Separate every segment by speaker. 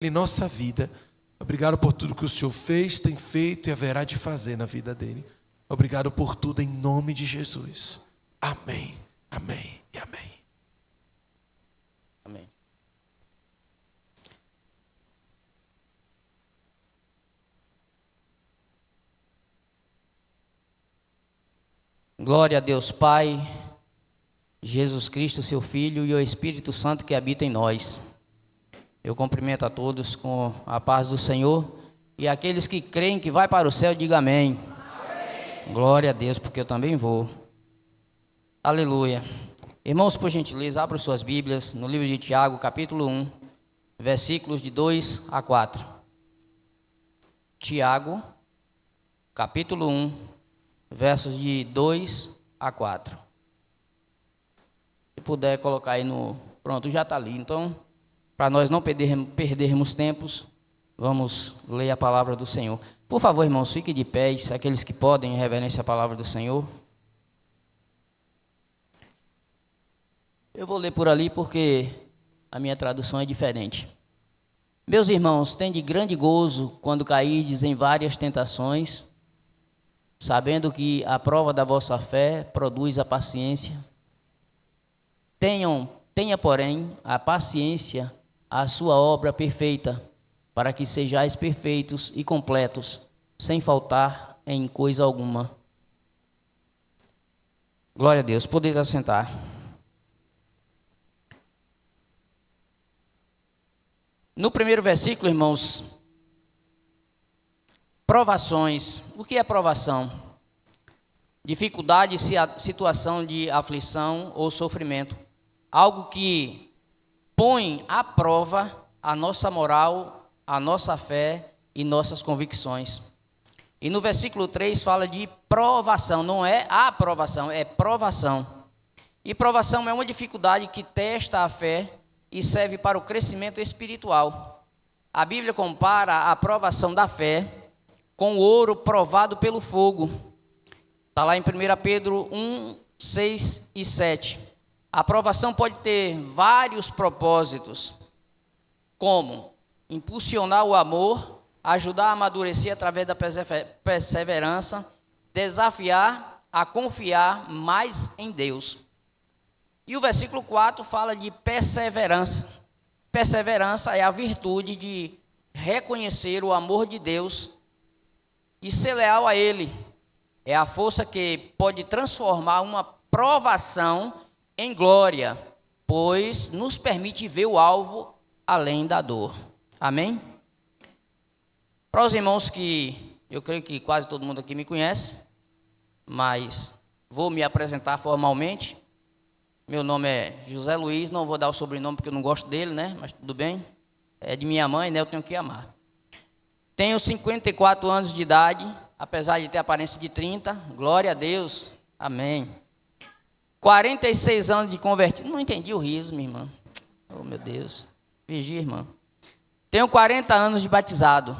Speaker 1: em nossa vida. Obrigado por tudo que o Senhor fez, tem feito e haverá de fazer na vida dele. Obrigado por tudo em nome de Jesus. Amém, amém e amém.
Speaker 2: Amém. Glória a Deus Pai, Jesus Cristo, seu Filho, e o Espírito Santo que habita em nós. Eu cumprimento a todos com a paz do Senhor, e aqueles que creem que vai para o céu, diga amém. Amém. Glória a Deus, porque eu também vou. Aleluia. Irmãos, por gentileza, abram suas Bíblias no livro de Tiago, capítulo 1, versículos de 2 a 4. Tiago, capítulo 1, versos de 2 a 4. Se puder colocar aí no... Pronto, já está ali. Então, para nós não perdermos tempos, vamos ler a palavra do Senhor. Por favor, irmãos, fiquem de pé, aqueles que podem, em reverência à palavra do Senhor. Eu vou ler por ali porque a minha tradução é diferente. Meus irmãos, tende grande gozo quando cairdes em várias tentações, sabendo que a prova da vossa fé produz a paciência. Tenha, porém, a paciência, a sua obra perfeita, para que sejais perfeitos e completos, sem faltar em coisa alguma. Glória a Deus. Podeis assentar. No primeiro versículo, irmãos, provações. O que é provação? Dificuldade, situação de aflição ou sofrimento. Algo que põe à prova a nossa moral, a nossa fé e nossas convicções. E no versículo 3 fala de provação, não é aprovação, é provação. E provação é uma dificuldade que testa a fé e serve para o crescimento espiritual. A Bíblia compara a provação da fé com o ouro provado pelo fogo. Está lá em 1 Pedro 1, 6 e 7. A provação pode ter vários propósitos, como impulsionar o amor, ajudar a amadurecer através da perseverança, desafiar a confiar mais em Deus. E o versículo 4 fala de perseverança. Perseverança é a virtude de reconhecer o amor de Deus e ser leal a Ele. É a força que pode transformar uma provação em glória, pois nos permite ver o alvo além da dor. Amém? Para os irmãos que eu creio que quase todo mundo aqui me conhece, mas vou me apresentar formalmente. Meu nome é José Luiz, não vou dar o sobrenome porque eu não gosto dele, né? Mas tudo bem. É de minha mãe, né? Eu tenho que amar. Tenho 54 anos de idade, apesar de ter aparência de 30. Glória a Deus. Amém. 46 anos de convertido. Não entendi o riso, minha irmã. Oh, meu Deus. Vigia, irmã. Tenho 40 anos de batizado.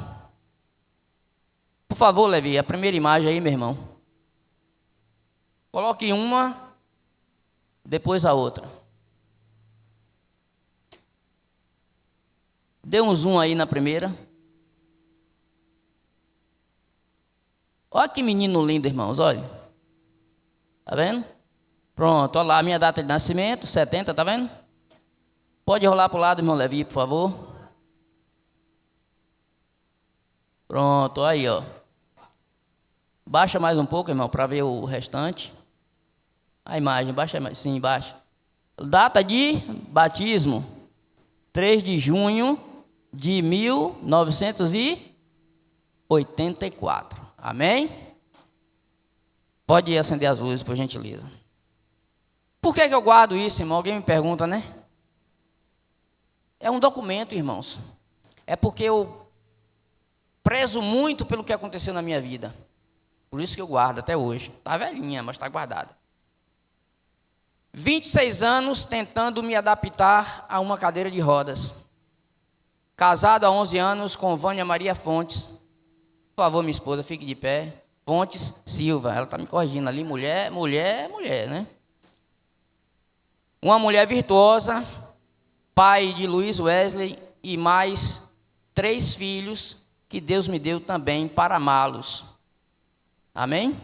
Speaker 2: Por favor, Levi, a primeira imagem aí, meu irmão. Coloque uma, depois a outra. Dê um zoom aí na primeira. Olha que menino lindo, irmãos, olha. Tá vendo? Pronto, olha lá a minha data de nascimento, 70, tá vendo? Pode rolar para o lado, irmão Levi, por favor. Pronto, aí, ó. Baixa mais um pouco, irmão, para ver o restante. A imagem, baixa mais, sim, baixa. Data de batismo, 3 de junho de 1984. Amém? Pode acender as luzes, por gentileza. Por que eu guardo isso, irmão? Alguém me pergunta, né? É um documento, irmãos. É porque eu prezo muito pelo que aconteceu na minha vida. Por isso que eu guardo até hoje. Está velhinha, mas está guardada. 26 anos tentando me adaptar a uma cadeira de rodas. Casado há 11 anos com Vânia Maria Fontes. Por favor, minha esposa, fique de pé. Fontes Silva, ela está me corrigindo ali. Mulher, né? Uma mulher virtuosa, pai de Luiz Wesley e mais 3 filhos que Deus me deu também para amá-los. Amém?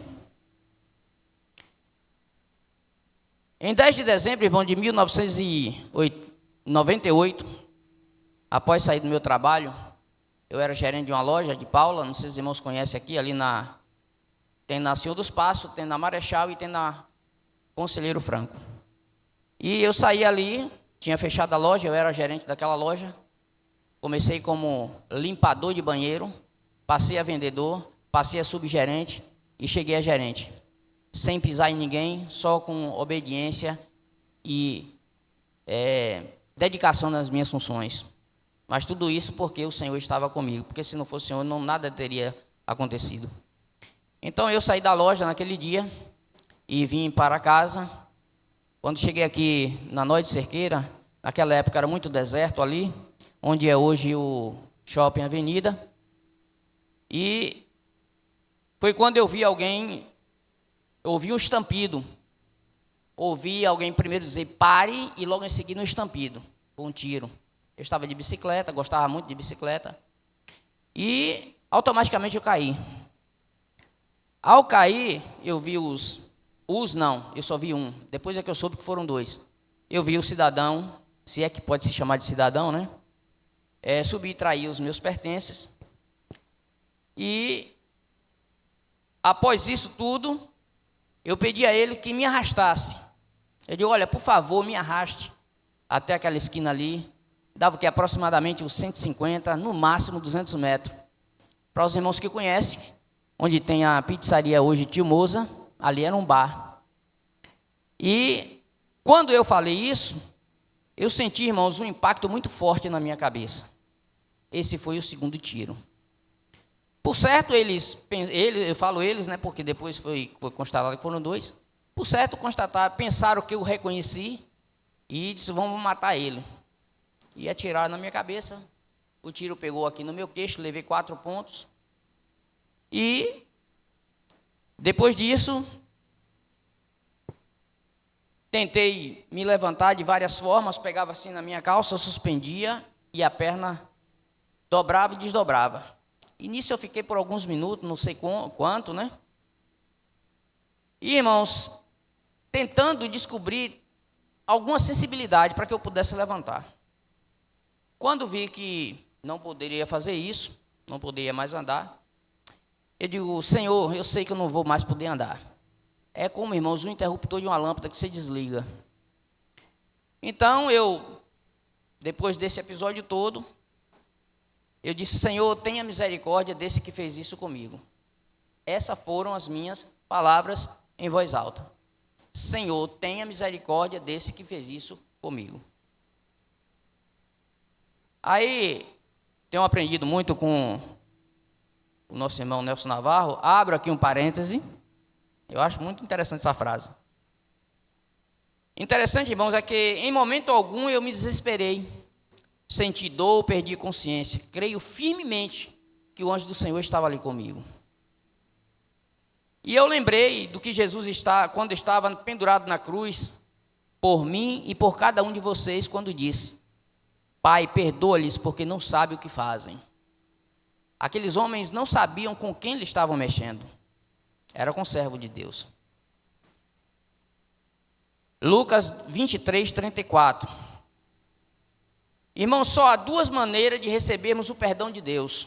Speaker 2: Em 10 de dezembro, irmão, de 1998, após sair do meu trabalho, eu era gerente de uma loja de Paula, não sei se os irmãos conhecem aqui, tem na Senhor dos Passos, tem na Marechal e tem na Conselheiro Franco. E eu saí ali, tinha fechado a loja, eu era gerente daquela loja, comecei como limpador de banheiro, passei a vendedor, passei a subgerente e cheguei a gerente. Sem pisar em ninguém, só com obediência e dedicação nas minhas funções. Mas tudo isso porque o Senhor estava comigo, porque se não fosse o Senhor, nada teria acontecido. Então eu saí da loja naquele dia e vim para casa. Quando cheguei aqui na Noite Cerqueira, naquela época era muito deserto ali, onde é hoje o Shopping Avenida. E foi quando eu vi alguém, ouvi um estampido. Ouvi alguém primeiro dizer pare e logo em seguida um estampido, um tiro. Eu estava de bicicleta, gostava muito de bicicleta. E automaticamente eu caí. Ao cair, eu vi eu só vi um. Depois é que eu soube que foram 2. Eu vi o cidadão, se é que pode se chamar de cidadão, né? Subi e traí os meus pertences. E após isso tudo, eu pedi a ele que me arrastasse. Eu digo, olha, por favor, me arraste até aquela esquina ali. Dava o que aproximadamente uns 150, no máximo 200 metros. Para os irmãos que conhecem, onde tem a pizzaria hoje Tio Moza, ali era um bar. E quando eu falei isso, eu senti, irmãos, um impacto muito forte na minha cabeça. Esse foi o segundo tiro. Por certo, eu falo eles, né, porque depois foi constatado que foram 2. Por certo, pensaram que eu reconheci e disse, vamos matar ele. E atiraram na minha cabeça. O tiro pegou aqui no meu queixo, levei 4 pontos. E depois disso, tentei me levantar de várias formas, pegava assim na minha calça, suspendia e a perna dobrava e desdobrava. E nisso eu fiquei por alguns minutos, não sei quanto, né? E, irmãos, tentando descobrir alguma sensibilidade para que eu pudesse levantar. Quando vi que não poderia fazer isso, não poderia mais andar, eu digo, Senhor, eu sei que eu não vou mais poder andar. É como, irmãos, um interruptor de uma lâmpada que se desliga. Então, depois desse episódio todo, eu disse, Senhor, tenha misericórdia desse que fez isso comigo. Essas foram as minhas palavras em voz alta. Senhor, tenha misericórdia desse que fez isso comigo. Aí, tenho aprendido muito com o nosso irmão Nelson Navarro. Abro aqui um parêntese. Eu acho muito interessante essa frase. Interessante, irmãos, é que em momento algum eu me desesperei. Senti dor, perdi consciência. Creio firmemente que o anjo do Senhor estava ali comigo. E eu lembrei do que Jesus quando estava pendurado na cruz, por mim e por cada um de vocês, quando disse, Pai, perdoa-lhes porque não sabem o que fazem. Aqueles homens não sabiam com quem eles estavam mexendo. Era com o servo de Deus. Lucas 23, 34. Irmãos, só há 2 maneiras de recebermos o perdão de Deus.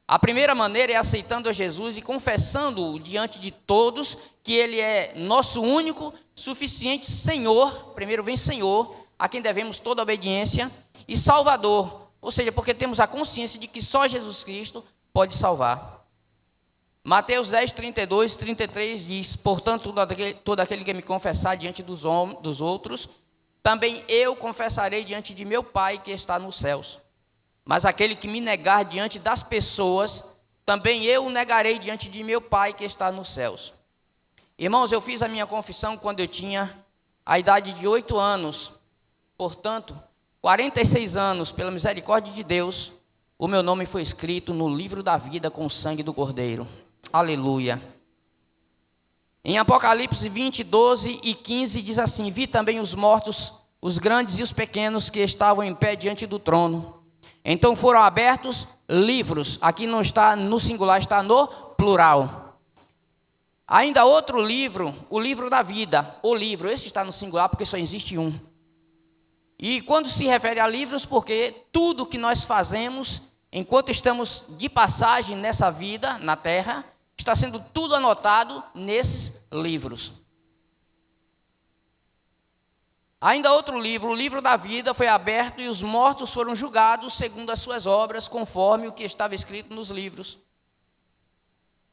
Speaker 2: A primeira maneira é aceitando a Jesus e confessando-o diante de todos que Ele é nosso único, suficiente Senhor, primeiro vem Senhor, a quem devemos toda a obediência, e Salvador, ou seja, porque temos a consciência de que só Jesus Cristo pode salvar. Mateus 10, 32, 33 diz, portanto, todo aquele que me confessar diante dos outros, também eu confessarei diante de meu Pai que está nos céus. Mas aquele que me negar diante das pessoas, também eu o negarei diante de meu Pai que está nos céus. Irmãos, eu fiz a minha confissão quando eu tinha a idade de 8 anos. Portanto, 46 anos, pela misericórdia de Deus, o meu nome foi escrito no livro da vida com o sangue do Cordeiro. Aleluia. Em Apocalipse 20, 12 e 15 diz assim, vi também os mortos, os grandes e os pequenos que estavam em pé diante do trono. Então foram abertos livros. Aqui não está no singular, está no plural. Ainda outro livro, o livro da vida. O livro, esse está no singular porque só existe um. E quando se refere a livros, porque tudo que nós fazemos, enquanto estamos de passagem nessa vida, na terra, está sendo tudo anotado nesses livros. Ainda outro livro, o livro da vida, foi aberto e os mortos foram julgados segundo as suas obras, conforme o que estava escrito nos livros.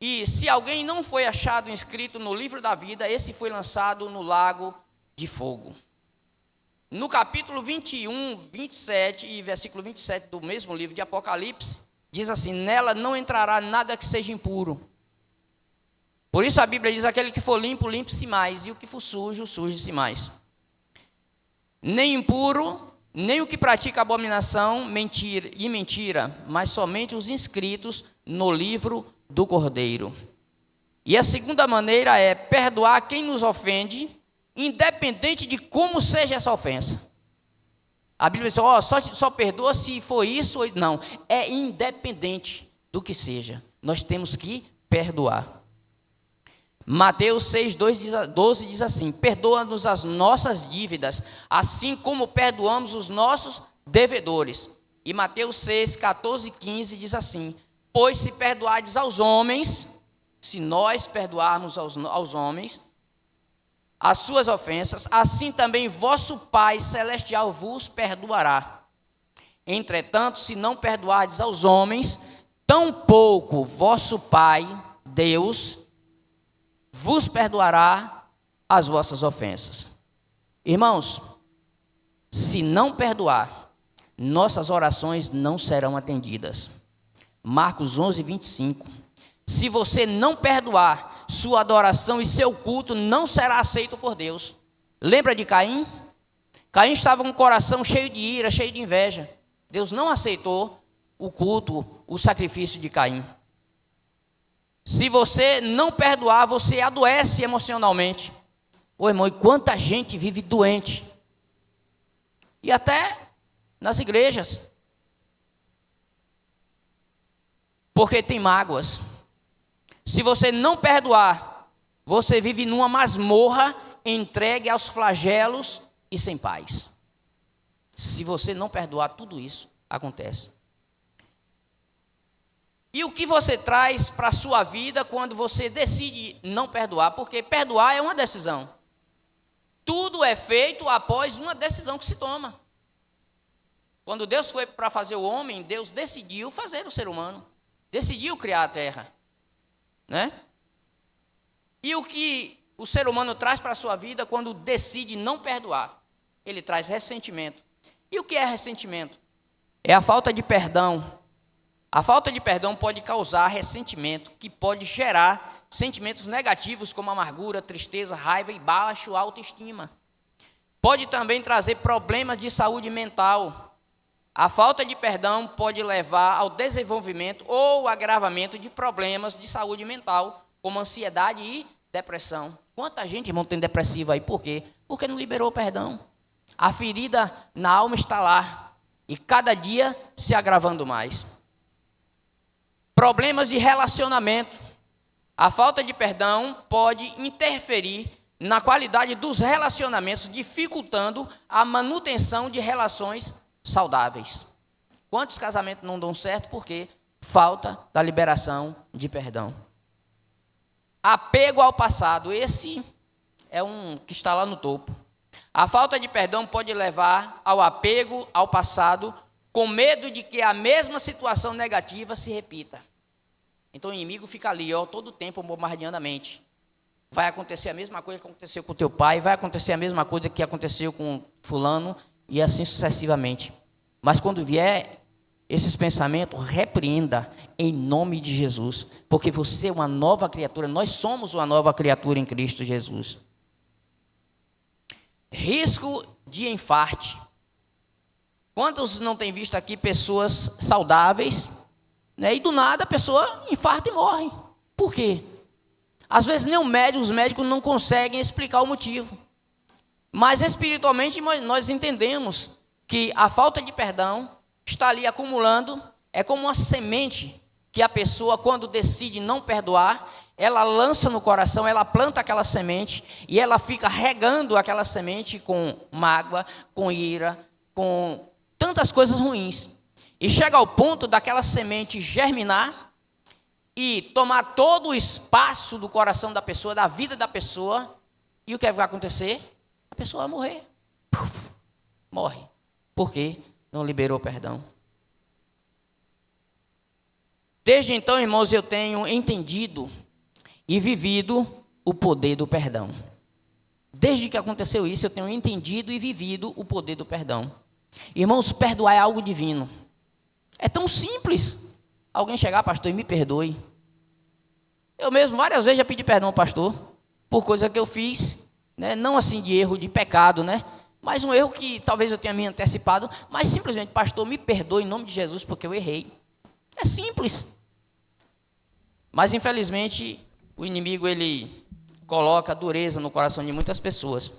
Speaker 2: E se alguém não foi achado inscrito no livro da vida, esse foi lançado no lago de fogo. No capítulo 21, 27 e versículo 27 do mesmo livro de Apocalipse, diz assim: nela não entrará nada que seja impuro. Por isso a Bíblia diz: aquele que for limpo, limpe-se mais, e o que for sujo, suje-se mais. Nem impuro, nem o que pratica abominação, mentira, mas somente os inscritos no livro do Cordeiro. E a segunda maneira é perdoar quem nos ofende, independente de como seja essa ofensa. A Bíblia diz: só perdoa se for isso ou não. É independente do que seja. Nós temos que perdoar. Mateus 6, 12 diz assim: perdoa-nos as nossas dívidas, assim como perdoamos os nossos devedores. E Mateus 6, 14 e 15 diz assim: pois se perdoardes aos homens, se nós perdoarmos aos homens as suas ofensas, assim também vosso Pai Celestial vos perdoará. Entretanto, se não perdoardes aos homens, tampouco vosso Pai, Deus, vos perdoará as vossas ofensas. Irmãos, se não perdoar, nossas orações não serão atendidas. Marcos 11, 25. Se você não perdoar, sua adoração e seu culto não será aceito por Deus. Lembra de Caim? Caim estava com o coração cheio de ira, cheio de inveja. Deus não aceitou o culto, o sacrifício de Caim. Se você não perdoar, você adoece emocionalmente. Ô irmão, e quanta gente vive doente. E até nas igrejas. Porque tem mágoas. Se você não perdoar, você vive numa masmorra, entregue aos flagelos e sem paz. Se você não perdoar, tudo isso acontece. E o que você traz para a sua vida quando você decide não perdoar? Porque perdoar é uma decisão. Tudo é feito após uma decisão que se toma. Quando Deus foi para fazer o homem, Deus decidiu fazer o ser humano. Decidiu criar a terra. Né? E o que o ser humano traz para a sua vida quando decide não perdoar? Ele traz ressentimento. E o que é ressentimento? É a falta de perdão. A falta de perdão pode causar ressentimento, que pode gerar sentimentos negativos como amargura, tristeza, raiva e baixa autoestima. Pode também trazer problemas de saúde mental. A falta de perdão pode levar ao desenvolvimento ou agravamento de problemas de saúde mental, como ansiedade e depressão. Quanta gente, irmão, tem depressiva aí? Por quê? Porque não liberou o perdão. A ferida na alma está lá, e cada dia se agravando mais. Problemas de relacionamento. A falta de perdão pode interferir na qualidade dos relacionamentos, dificultando a manutenção de relações saudáveis. Quantos casamentos não dão certo porque falta da liberação de perdão? Apego ao passado. Esse é um que está lá no topo. A falta de perdão pode levar ao apego ao passado, com medo de que a mesma situação negativa se repita. Então o inimigo fica ali, todo o tempo bombardeando a mente. Vai acontecer a mesma coisa que aconteceu com o teu pai, vai acontecer a mesma coisa que aconteceu com fulano, e assim sucessivamente. Mas quando vier esses pensamentos, repreenda em nome de Jesus, porque você é uma nova criatura, nós somos uma nova criatura em Cristo Jesus. Risco de infarte. Quantos não têm visto aqui pessoas saudáveis, né, e do nada a pessoa infarta e morre? Por quê? Às vezes nem os médicos não conseguem explicar o motivo. Mas espiritualmente nós entendemos que a falta de perdão está ali acumulando. É como uma semente que a pessoa, quando decide não perdoar, ela lança no coração, ela planta aquela semente e ela fica regando aquela semente com mágoa, com ira, com tantas coisas ruins. E chega ao ponto daquela semente germinar e tomar todo o espaço do coração da pessoa, da vida da pessoa. E o que vai acontecer? A pessoa vai morrer. Puf, morre. Por quê? Não liberou perdão. Desde então, irmãos, eu tenho entendido e vivido o poder do perdão. Desde que aconteceu isso, eu tenho entendido e vivido o poder do perdão. Irmãos, perdoar é algo divino. É tão simples. Alguém chegar, pastor, e me perdoe. Eu mesmo várias vezes já pedi perdão ao pastor por coisa que eu fiz, né? Não assim de erro, de pecado, né? Mas um erro que talvez eu tenha me antecipado, mas simplesmente, pastor, me perdoe em nome de Jesus porque eu errei. É simples. Mas infelizmente o inimigo ele coloca dureza no coração de muitas pessoas.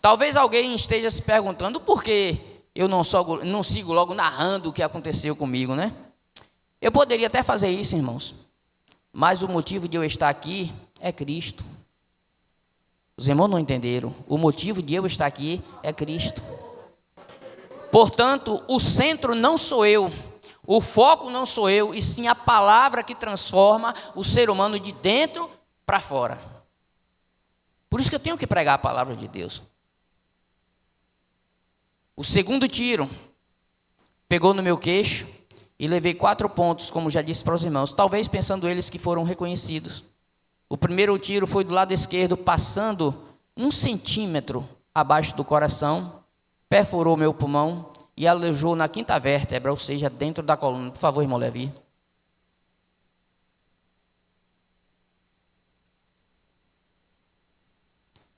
Speaker 2: Talvez alguém esteja se perguntando por que eu não sigo logo narrando o que aconteceu comigo, né? Eu poderia até fazer isso, irmãos, mas o motivo de eu estar aqui é Cristo. Os irmãos não entenderam. O motivo de eu estar aqui é Cristo. Portanto, o centro não sou eu, o foco não sou eu, e sim a palavra que transforma o ser humano de dentro para fora. Por isso que eu tenho que pregar a palavra de Deus. O segundo tiro pegou no meu queixo e levei 4 pontos, como já disse para os irmãos, talvez pensando eles que foram reconhecidos. O primeiro tiro foi do lado esquerdo, passando 1 centímetro abaixo do coração, perfurou meu pulmão e alojou na 5ª vértebra, ou seja, dentro da coluna. Por favor, irmão Levi.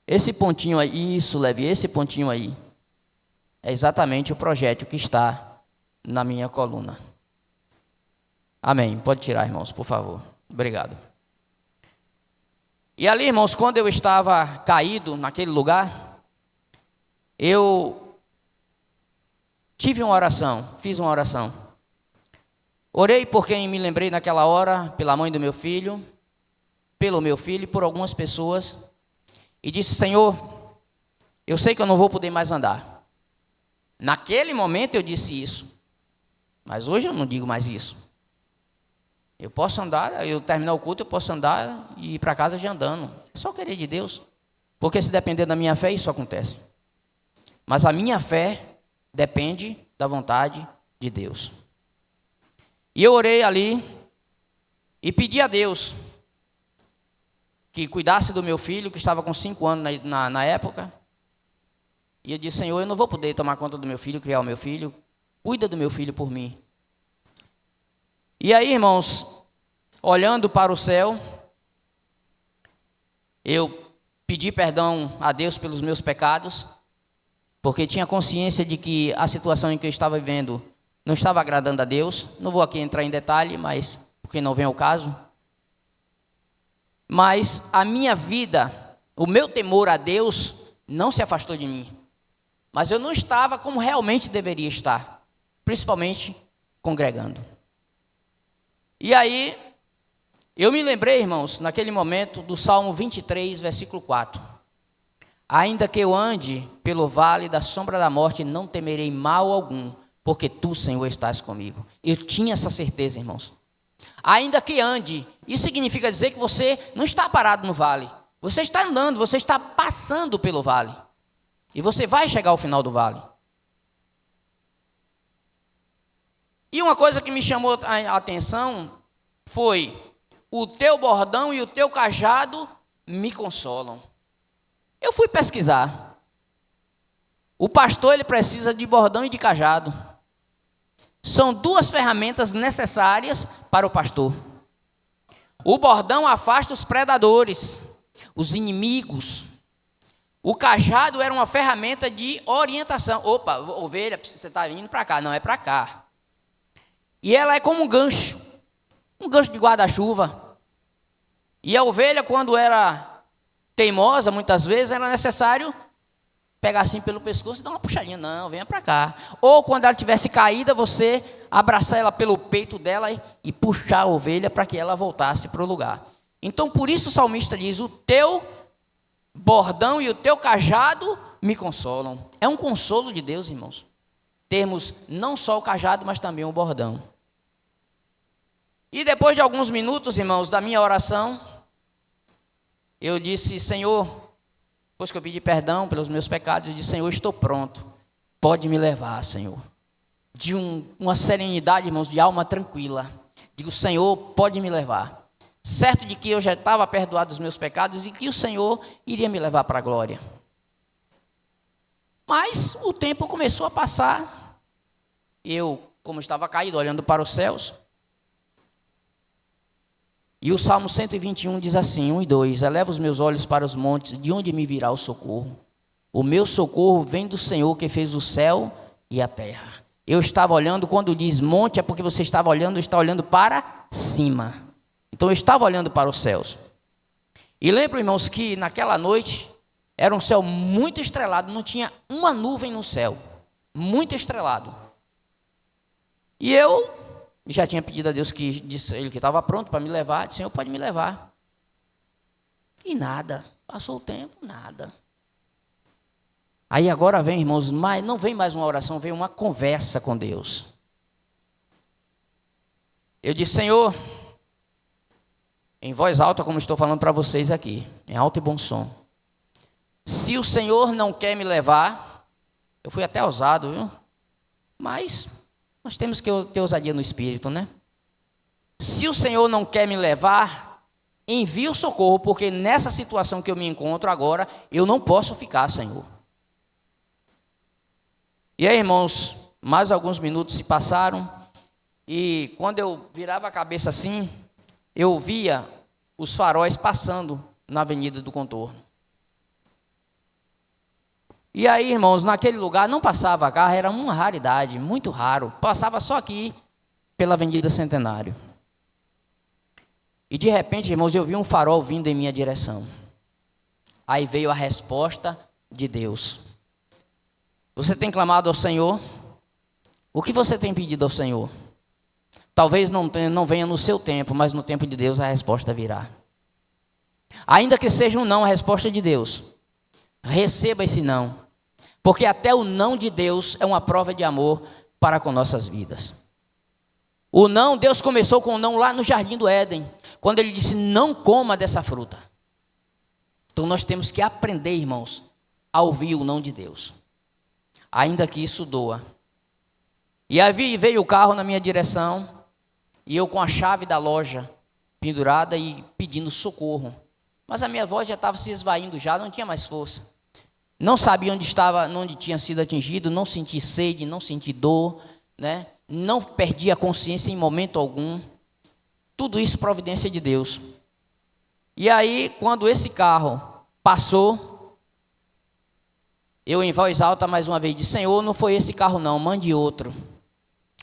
Speaker 2: Esse pontinho aí, isso, Levi, esse pontinho aí, é exatamente o projétil que está na minha coluna. Amém. Pode tirar, irmãos, por favor. Obrigado. E ali, irmãos, quando eu estava caído naquele lugar, eu tive uma oração, fiz uma oração. Orei por quem me lembrei naquela hora, pela mãe do meu filho, pelo meu filho e por algumas pessoas. E disse, Senhor, eu sei que eu não vou poder mais andar. Naquele momento eu disse isso, mas hoje eu não digo mais isso. Eu posso andar, eu terminar o culto, eu posso andar e ir para casa já andando. É só querer de Deus, porque se depender da minha fé, isso acontece. Mas a minha fé depende da vontade de Deus. E eu orei ali e pedi a Deus que cuidasse do meu filho, que estava com 5 anos na época. E eu disse, Senhor, eu não vou poder tomar conta do meu filho, criar o meu filho. Cuida do meu filho por mim. E aí, irmãos, olhando para o céu, eu pedi perdão a Deus pelos meus pecados, porque tinha consciência de que a situação em que eu estava vivendo não estava agradando a Deus. Não vou aqui entrar em detalhe, mas porque não vem ao caso. Mas a minha vida, o meu temor a Deus não se afastou de mim. Mas eu não estava como realmente deveria estar, principalmente congregando. E aí, eu me lembrei, irmãos, naquele momento, do Salmo 23, versículo 4. Ainda que eu ande pelo vale da sombra da morte, não temerei mal algum, porque tu, Senhor, estás comigo. Eu tinha essa certeza, irmãos. Ainda que ande, isso significa dizer que você não está parado no vale. Você está andando, você está passando pelo vale. E você vai chegar ao final do vale. E uma coisa que me chamou a atenção foi: o teu bordão e o teu cajado me consolam. Eu fui pesquisar. O pastor ele precisa de bordão e de cajado. São 2 ferramentas necessárias para o pastor. O bordão afasta os predadores, os inimigos. O cajado era uma ferramenta de orientação. Opa, ovelha, você está indo para cá. Não, é para cá. E ela é como um gancho de guarda-chuva. E a ovelha, quando era teimosa, muitas vezes, era necessário pegar assim pelo pescoço e dar uma puxadinha. Não, venha para cá. Ou quando ela tivesse caída, você abraçar ela pelo peito dela e puxar a ovelha para que ela voltasse para o lugar. Então, por isso o salmista diz, o teu bordão e o teu cajado me consolam. É um consolo de Deus, irmãos, termos não só o cajado, mas também o bordão. E depois de alguns minutos, irmãos, da minha oração, eu disse, Senhor, depois que eu pedi perdão pelos meus pecados, eu disse, Senhor, estou pronto, pode me levar, Senhor. De uma serenidade, irmãos, de alma tranquila. Digo, Senhor, pode me levar. Certo de que eu já estava perdoado dos meus pecados e que o Senhor iria me levar para a glória. Mas o tempo começou a passar. Eu, como estava caído, olhando para os céus. E o Salmo 121 diz assim, 1 e 2, eleva os meus olhos para os montes, de onde me virá o socorro? O meu socorro vem do Senhor que fez o céu e a terra. Eu estava olhando, quando diz monte, é porque você está olhando para cima. Então eu estava olhando para os céus. E lembro, irmãos, que naquela noite era um céu muito estrelado, não tinha uma nuvem no céu, muito estrelado. E eu já tinha pedido a Deus que disse ele que estava pronto para me levar, disse, Senhor, pode me levar. E nada, passou o tempo, nada. Aí agora vem, irmãos, não vem mais uma oração, vem uma conversa com Deus. Eu disse, Senhor, em voz alta, como estou falando para vocês aqui, em alto e bom som. Se o Senhor não quer me levar, eu fui até ousado, viu? Mas nós temos que ter ousadia no espírito, né? Se o Senhor não quer me levar, envie o socorro, porque nessa situação que eu me encontro agora, eu não posso ficar, Senhor. E aí, irmãos, mais alguns minutos se passaram, e quando eu virava a cabeça assim, eu via os faróis passando na Avenida do Contorno. E aí, irmãos, naquele lugar não passava carro, era uma raridade, muito raro. Passava só aqui, pela Avenida Centenário. E de repente, irmãos, eu vi um farol vindo em minha direção. Aí veio a resposta de Deus. Você tem clamado ao Senhor? O que você tem pedido ao Senhor? Talvez não venha no seu tempo, mas no tempo de Deus a resposta virá. Ainda que seja um não, a resposta de Deus. Receba esse não. Porque até o não de Deus é uma prova de amor para com nossas vidas. O não, Deus começou com o não lá no Jardim do Éden, quando Ele disse, não coma dessa fruta. Então nós temos que aprender, irmãos, a ouvir o não de Deus. Ainda que isso doa. E aí veio o carro na minha direção, e eu com a chave da loja pendurada e pedindo socorro. Mas a minha voz já estava se esvaindo já, não tinha mais força. Não sabia onde estava, onde tinha sido atingido, não senti sede, não senti dor, né? Não perdi a consciência em momento algum. Tudo isso providência de Deus. E aí, quando esse carro passou, eu em voz alta mais uma vez disse, Senhor, não foi esse carro não, mande outro.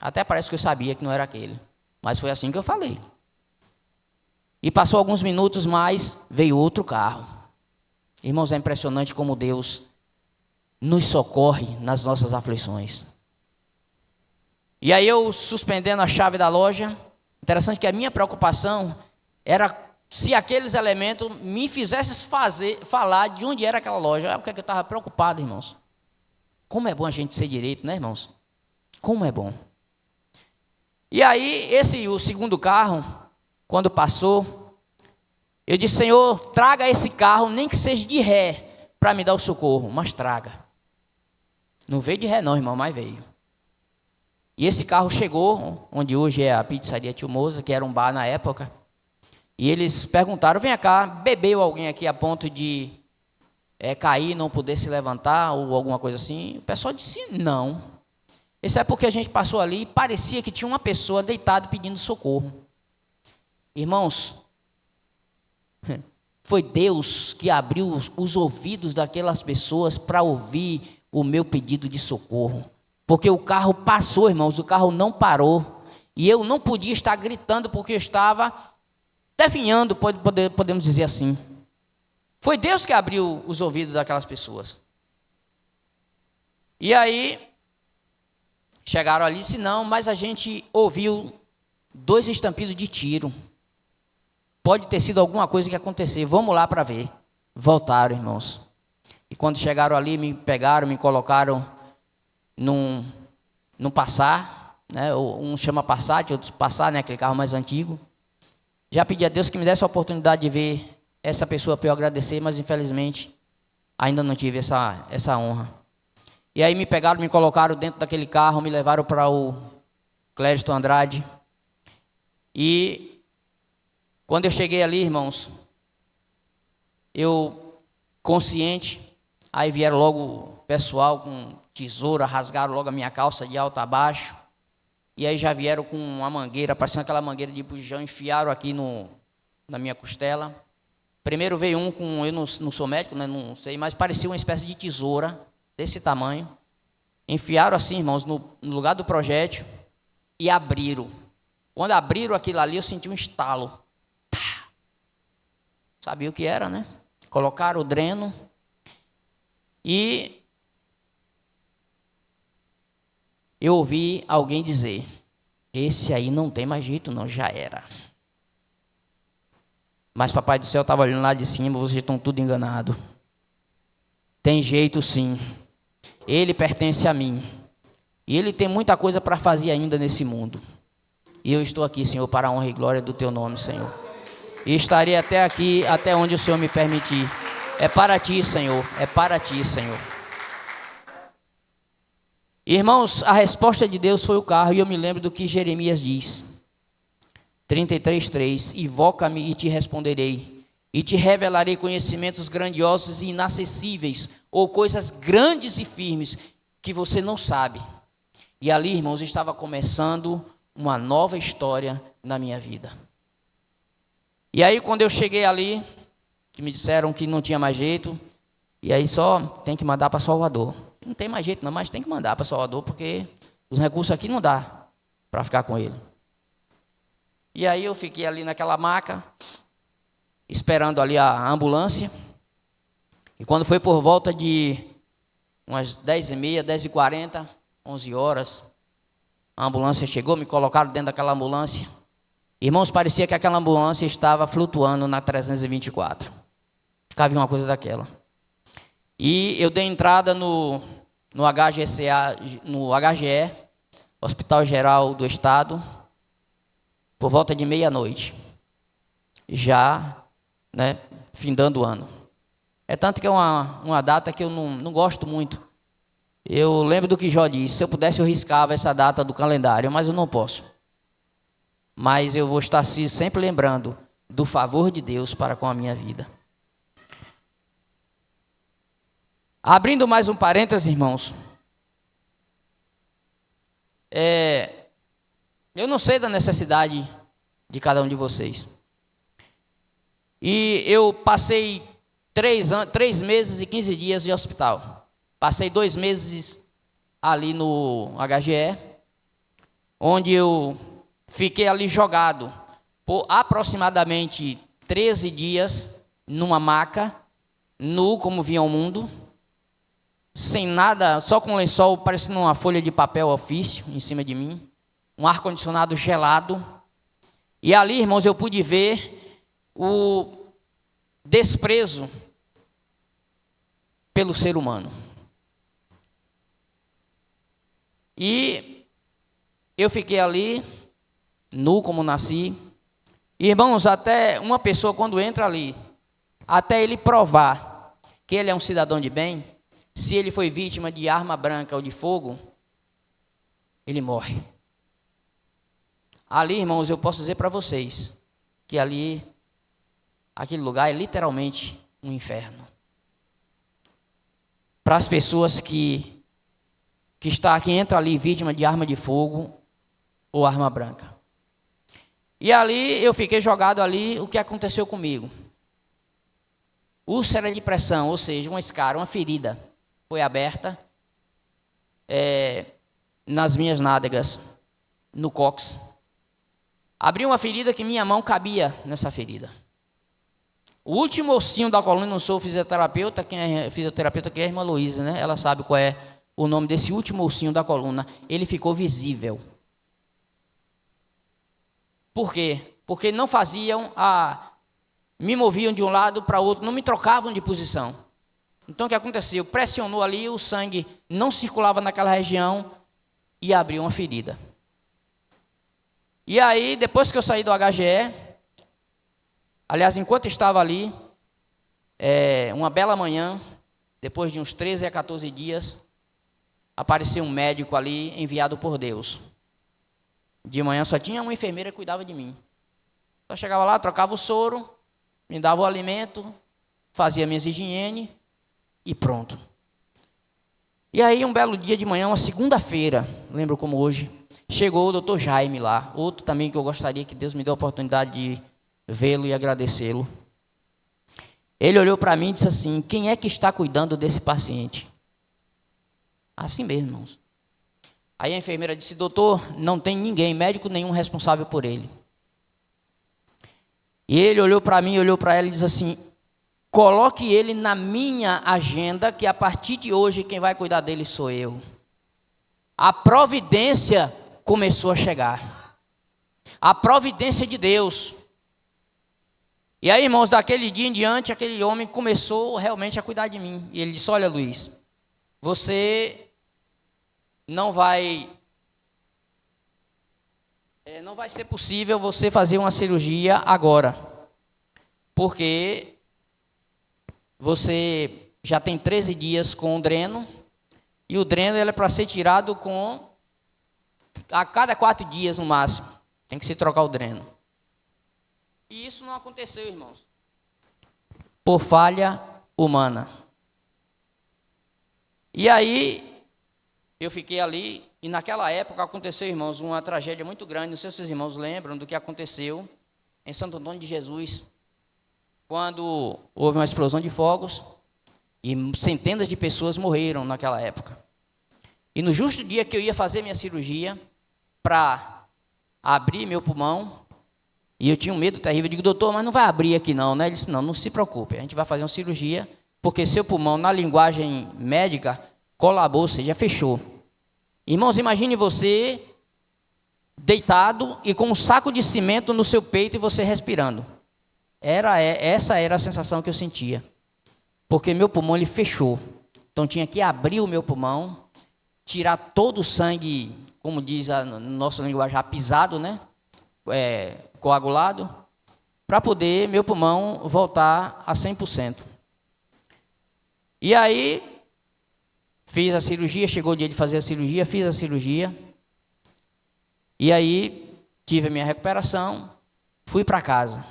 Speaker 2: Até parece que eu sabia que não era aquele, mas foi assim que eu falei. E passou alguns minutos mais, veio outro carro. Irmãos, é impressionante como Deus nos socorre nas nossas aflições. E aí eu suspendendo a chave da loja, interessante que a minha preocupação era se aqueles elementos me fizessem falar de onde era aquela loja. É porque eu estava preocupado, irmãos. Como é bom a gente ser direito, né, irmãos? Como é bom. E aí, o segundo carro, quando passou, eu disse, Senhor, traga esse carro, nem que seja de ré, para me dar o socorro, mas traga. Não veio de ré não, irmão, mas veio. E esse carro chegou, onde hoje é a pizzaria Tio Moza, que era um bar na época, e eles perguntaram, vem cá, bebeu alguém aqui a ponto de cair, não poder se levantar, ou alguma coisa assim? O pessoal disse, não. Isso é porque a gente passou ali e parecia que tinha uma pessoa deitada pedindo socorro. Irmãos, foi Deus que abriu os ouvidos daquelas pessoas para ouvir o meu pedido de socorro. Porque o carro passou, irmãos, o carro não parou. E eu não podia estar gritando porque eu estava definhando, podemos dizer assim. Foi Deus que abriu os ouvidos daquelas pessoas. E aí, chegaram ali e disse, não, mas a gente ouviu 2 estampidos de tiro. Pode ter sido alguma coisa que aconteceu, vamos lá para ver. Voltaram, irmãos. E quando chegaram ali, me pegaram, me colocaram num Passat, né? Um chama Passat, outro Passat, né? Aquele carro mais antigo. Já pedi a Deus que me desse a oportunidade de ver essa pessoa para eu agradecer, mas infelizmente ainda não tive essa honra. E aí me pegaram, me colocaram dentro daquele carro, me levaram para o Clérito Andrade. E quando eu cheguei ali, irmãos, eu consciente, aí vieram logo o pessoal com tesoura, rasgaram logo a minha calça de alto a baixo. E aí já vieram com uma mangueira, parecendo aquela mangueira de bujão, enfiaram aqui na minha costela. Primeiro veio um com, eu não sou médico, né, não sei, mas parecia uma espécie de tesoura, desse tamanho. Enfiaram assim, irmãos, no lugar do projétil e abriram. Quando abriram aquilo ali, eu senti um estalo. Pá! Sabia o que era, né? Colocaram o dreno e eu ouvi alguém dizer, esse aí não tem mais jeito não, já era. Mas Papai do Céu estava olhando lá de cima, vocês estão tudo enganados. Tem jeito sim. Ele pertence a mim. E Ele tem muita coisa para fazer ainda nesse mundo. E eu estou aqui, Senhor, para a honra e glória do Teu nome, Senhor. E estarei até aqui, até onde o Senhor me permitir. É para Ti, Senhor. É para Ti, Senhor. Irmãos, a resposta de Deus foi o carro. E eu me lembro do que Jeremias diz. 33:3. Invoca-me e te responderei. E te revelarei conhecimentos grandiosos e inacessíveis. Ou coisas grandes e firmes que você não sabe. E ali, irmãos, estava começando uma nova história na minha vida. E aí, quando eu cheguei ali, que me disseram que não tinha mais jeito, e aí só tem que mandar para Salvador. Não tem mais jeito não, mas tem que mandar para Salvador, porque os recursos aqui não dá para ficar com ele. E aí eu fiquei ali naquela maca, esperando ali a ambulância. E quando foi por volta de umas 10h30, 10h40, 11 horas, a ambulância chegou, me colocaram dentro daquela ambulância. Irmãos, parecia que aquela ambulância estava flutuando na 324. Ficava uma coisa daquela. E eu dei entrada no HGE, Hospital Geral do Estado, por volta de meia-noite. Já, né, findando o ano. É tanto que é uma data que eu não gosto muito. Eu lembro do que Jó disse, se eu pudesse eu riscava essa data do calendário, mas eu não posso. Mas eu vou estar sempre lembrando do favor de Deus para com a minha vida. Abrindo mais um parênteses, irmãos. Eu não sei da necessidade de cada um de vocês. E eu passei 3 meses e 15 dias de hospital. Passei 2 meses ali no HGE, onde eu fiquei ali jogado por aproximadamente 13 dias numa maca, nu como vinha ao mundo, sem nada, só com um lençol parecendo uma folha de papel ofício em cima de mim, um ar-condicionado gelado. E ali, irmãos, eu pude ver o desprezo pelo ser humano. E eu fiquei ali, nu como nasci. E, irmãos, até uma pessoa quando entra ali, até ele provar que ele é um cidadão de bem, se ele foi vítima de arma branca ou de fogo, ele morre. Ali, irmãos, eu posso dizer para vocês que ali, aquele lugar é literalmente um inferno. Para as pessoas que entra ali vítima de arma de fogo ou arma branca. E ali eu fiquei jogado ali, o que aconteceu comigo? Úlcera de pressão, ou seja, uma escara, uma ferida, foi aberta nas minhas nádegas, no cóccix. Abri uma ferida que minha mão cabia nessa ferida. O último ossinho da coluna, não sou fisioterapeuta, quem é fisioterapeuta aqui é a irmã Luísa, né? Ela sabe qual é o o nome desse último ossinho da coluna, ele ficou visível. Por quê? Porque não me moviam de um lado para outro, não me trocavam de posição. Então o que aconteceu? Pressionou ali, o sangue não circulava naquela região e abriu uma ferida. E aí, depois que eu saí do HGE, aliás, enquanto estava ali, uma bela manhã, depois de uns 13 a 14 dias, apareceu um médico ali, enviado por Deus. De manhã só tinha uma enfermeira que cuidava de mim. Só chegava lá, trocava o soro, me dava o alimento, fazia minhas higiene e pronto. E aí, um belo dia de manhã, uma segunda-feira, lembro como hoje, chegou o doutor Jaime lá, outro também que eu gostaria que Deus me dê a oportunidade de vê-lo e agradecê-lo. Ele olhou para mim e disse assim: quem é que está cuidando desse paciente? Assim mesmo, irmãos. Aí a enfermeira disse: doutor, não tem ninguém, médico nenhum responsável por ele. E ele olhou para mim, olhou para ela e disse assim: coloque ele na minha agenda, que a partir de hoje quem vai cuidar dele sou eu. A providência começou a chegar. A providência de Deus. E aí, irmãos, daquele dia em diante, aquele homem começou realmente a cuidar de mim. E ele disse: olha, Luiz, você não vai ser possível você fazer uma cirurgia agora, porque você já tem 13 dias com o dreno, e o dreno ele é para ser tirado a cada 4 dias no máximo, tem que se trocar o dreno. E isso não aconteceu, irmãos, por falha humana. E aí, eu fiquei ali, e naquela época aconteceu, irmãos, uma tragédia muito grande. Não sei se os irmãos lembram do que aconteceu em Santo Antônio de Jesus, quando houve uma explosão de fogos e centenas de pessoas morreram naquela época. E no justo dia que eu ia fazer minha cirurgia para abrir meu pulmão, e eu tinha um medo terrível, eu digo: doutor, mas não vai abrir aqui não, né? Ele disse: não se preocupe, a gente vai fazer uma cirurgia, porque seu pulmão, na linguagem médica, colabou, ou seja, fechou. Irmãos, imagine você deitado e com um saco de cimento no seu peito e você respirando. Essa era a sensação que eu sentia. Porque meu pulmão ele fechou. Então tinha que abrir o meu pulmão, tirar todo o sangue, como diz a nossa linguagem, pisado, né? Coagulado, para poder meu pulmão voltar a 100%. E aí, fiz a cirurgia, chegou o dia de fazer a cirurgia, fiz a cirurgia. E aí, tive a minha recuperação, fui para casa.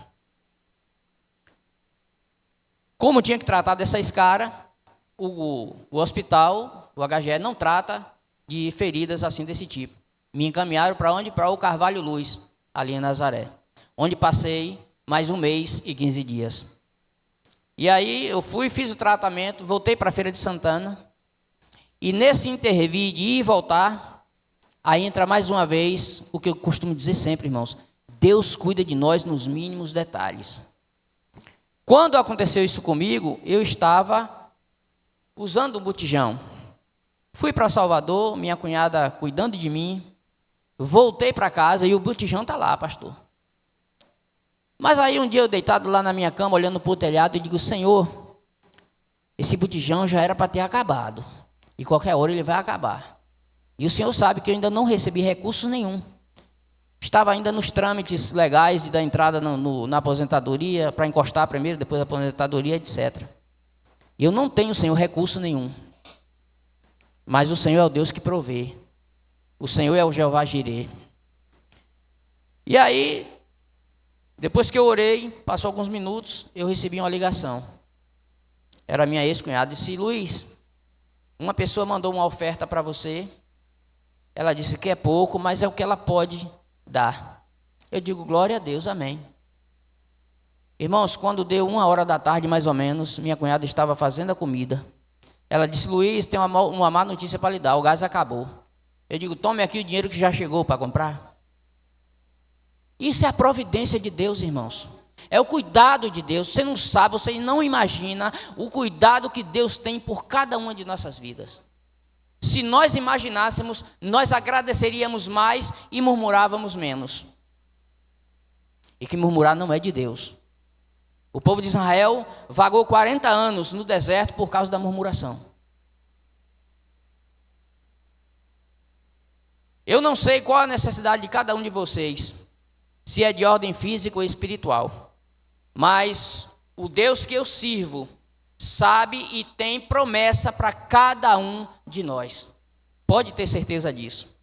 Speaker 2: Como tinha que tratar dessa escara, o hospital, o HGE, não trata de feridas assim desse tipo. Me encaminharam para onde? Para o Carvalho Luz, ali em Nazaré, onde passei mais 1 mês e 15 dias. E aí, eu fui, fiz o tratamento, voltei para a Feira de Santana. E nesse intervir de ir e voltar, aí entra mais uma vez o que eu costumo dizer sempre, irmãos: Deus cuida de nós nos mínimos detalhes. Quando aconteceu isso comigo, eu estava usando um botijão. Fui para Salvador, minha cunhada cuidando de mim, voltei para casa e o botijão está lá, pastor. Mas aí um dia eu deitado lá na minha cama, olhando para o telhado, e digo: Senhor, esse botijão já era para ter acabado. E qualquer hora ele vai acabar. E o Senhor sabe que eu ainda não recebi recurso nenhum. Estava ainda nos trâmites legais da entrada na aposentadoria, para encostar primeiro, depois da aposentadoria, etc. Eu não tenho, Senhor, recurso nenhum. Mas o Senhor é o Deus que provê. O Senhor é o Jeová Jirê. E aí, depois que eu orei, passou alguns minutos, eu recebi uma ligação. Era minha ex-cunhada, disse: Luiz, uma pessoa mandou uma oferta para você. Ela disse que é pouco, mas é o que ela pode dar. Eu digo: glória a Deus, amém. Irmãos, quando deu 1h da tarde, mais ou menos, minha cunhada estava fazendo a comida. Ela disse: Luiz, tem uma má notícia para lhe dar, o gás acabou. Eu digo: tome aqui o dinheiro que já chegou para comprar. Isso é a providência de Deus, irmãos. É o cuidado de Deus. Você não sabe, você não imagina o cuidado que Deus tem por cada uma de nossas vidas. Se nós imaginássemos, nós agradeceríamos mais e murmurávamos menos. E que murmurar não é de Deus. O povo de Israel vagou 40 anos no deserto por causa da murmuração. Eu não sei qual a necessidade de cada um de vocês, se é de ordem física ou espiritual, mas o Deus que eu sirvo sabe e tem promessa para cada um de nós. Pode ter certeza disso.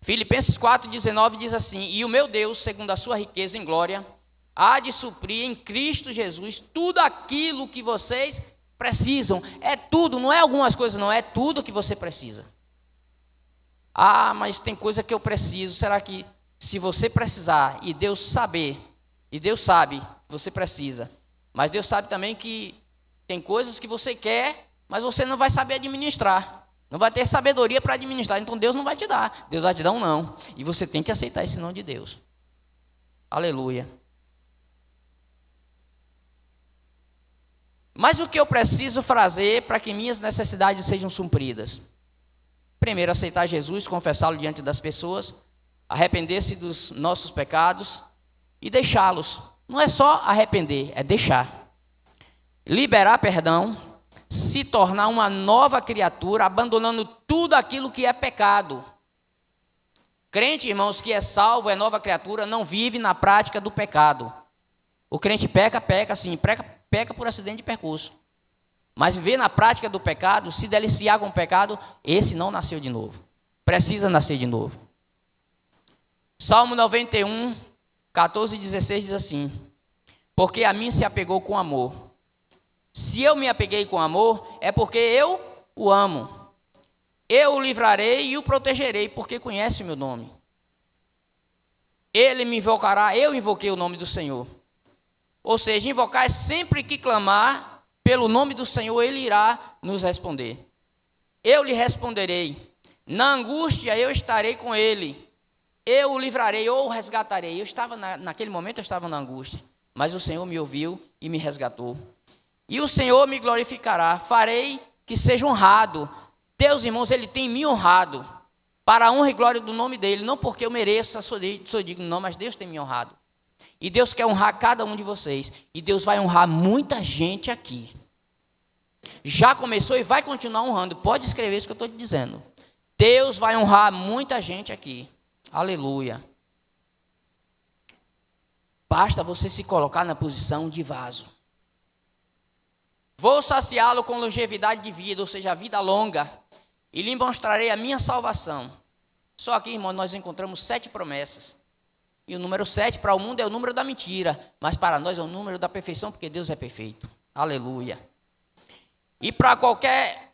Speaker 2: Filipenses 4,19 diz assim: e o meu Deus, segundo a sua riqueza em glória, há de suprir em Cristo Jesus tudo aquilo que vocês precisam. É tudo, não é algumas coisas, não, é tudo que você precisa. Ah, mas tem coisa que eu preciso. Será que se você precisar e Deus saber, e Deus sabe que você precisa, mas Deus sabe também que tem coisas que você quer, mas você não vai saber administrar, não vai ter sabedoria para administrar, então Deus não vai te dar. Deus vai te dar um não, e você tem que aceitar esse não de Deus. Aleluia. Mas o que eu preciso fazer para que minhas necessidades sejam supridas? Primeiro, aceitar Jesus, confessá-lo diante das pessoas, arrepender-se dos nossos pecados e deixá-los. Não é só arrepender, é deixar. Liberar perdão, se tornar uma nova criatura, abandonando tudo aquilo que é pecado. Crente, irmãos, que é salvo, é nova criatura, não vive na prática do pecado. O crente peca sim, peca por acidente de percurso. Mas viver na prática do pecado, se deliciar com o pecado, esse não nasceu de novo. Precisa nascer de novo. Salmo 91, 14 e 16 diz assim: porque a mim se apegou com amor. Se eu me apeguei com amor, é porque eu o amo. Eu o livrarei e o protegerei, porque conhece o meu nome. Ele me invocará, eu invoquei o nome do Senhor. Ou seja, invocar é sempre que clamar pelo nome do Senhor, Ele irá nos responder. Eu lhe responderei. Na angústia eu estarei com Ele. Eu o livrarei ou o resgatarei. Naquele momento eu estava na angústia, mas o Senhor me ouviu e me resgatou. E o Senhor me glorificará, farei que seja honrado. Deus, irmãos, Ele tem me honrado, para a honra e glória do nome dEle, não porque eu mereça, sou digno, não, mas Deus tem me honrado. E Deus quer honrar cada um de vocês, e Deus vai honrar muita gente aqui. Já começou e vai continuar honrando, pode escrever isso que eu estou te dizendo. Deus vai honrar muita gente aqui, aleluia. Basta você se colocar na posição de vaso. Vou saciá-lo com longevidade de vida, ou seja, a vida longa, e lhe mostrarei a minha salvação. Só aqui, irmão, nós encontramos 7 promessas. E o número 7 para o mundo é o número da mentira, mas para nós é o número da perfeição, porque Deus é perfeito. Aleluia. E para qualquer